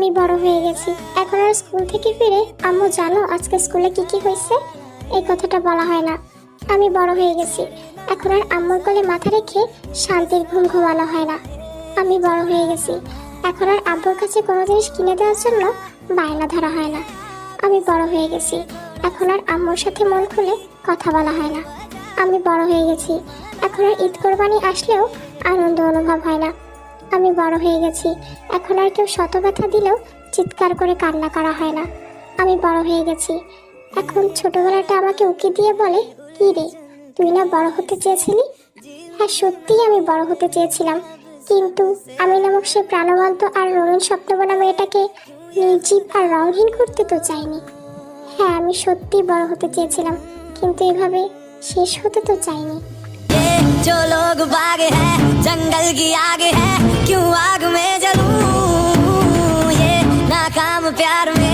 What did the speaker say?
আমি বড় হয়ে গেছি। এখন আর স্কুল থেকে ফিরে আম্মু জানো আজকে স্কুলে কি কি হয়েছে, এই কথাটা বলা হয় না। আমি বড় হয়ে গেছি। এখন আর আম্মুর কোলে মাথা রেখে শান্তির ঘুম ঘুমানো হয় না। আমি বড় হয়ে গেছি। এখন আর আব্বুর কাছে কোনো জিনিস কিনে দেওয়ার জন্য বায়না ধরা হয় না। আমি বড় হয়ে গেছি। এখন আর আম্মুর সাথে মন খুলে কথা বলা হয় না। আমি বড় হয়ে গেছি। এখন আর ঈদ কোরবানি আসলেও আনন্দ অনুভব হয় না। আমি বড় হয়ে গেছি। এখন আর কেউ শত ব্যথা দিলেও চিৎকার করে কান্না করা হয় না। আমি বড় হয়ে গেছি। এখন ছোটবেলাটা আমাকে উকি দিয়ে বলে, কি রে, তুই না বড় হতে চেয়েছিলি? হ্যাঁ, সত্যিই আমি বড় হতে চেয়েছিলাম, কিন্তু আমি নামক সে প্রাণবন্ত আর রঙিন স্বপ্নবনা মেয়েটাকে নির্জীব আর রঙহীন করতে তো চাইনি। হ্যাঁ, আমি সত্যি বড় হতে চেয়েছিলাম, কিন্তু এভাবে শেষ হতে তো চাইনি। जो लोग बाग है जंगल की आग है, क्यों आग में जलूं, ये नाकाम प्यार में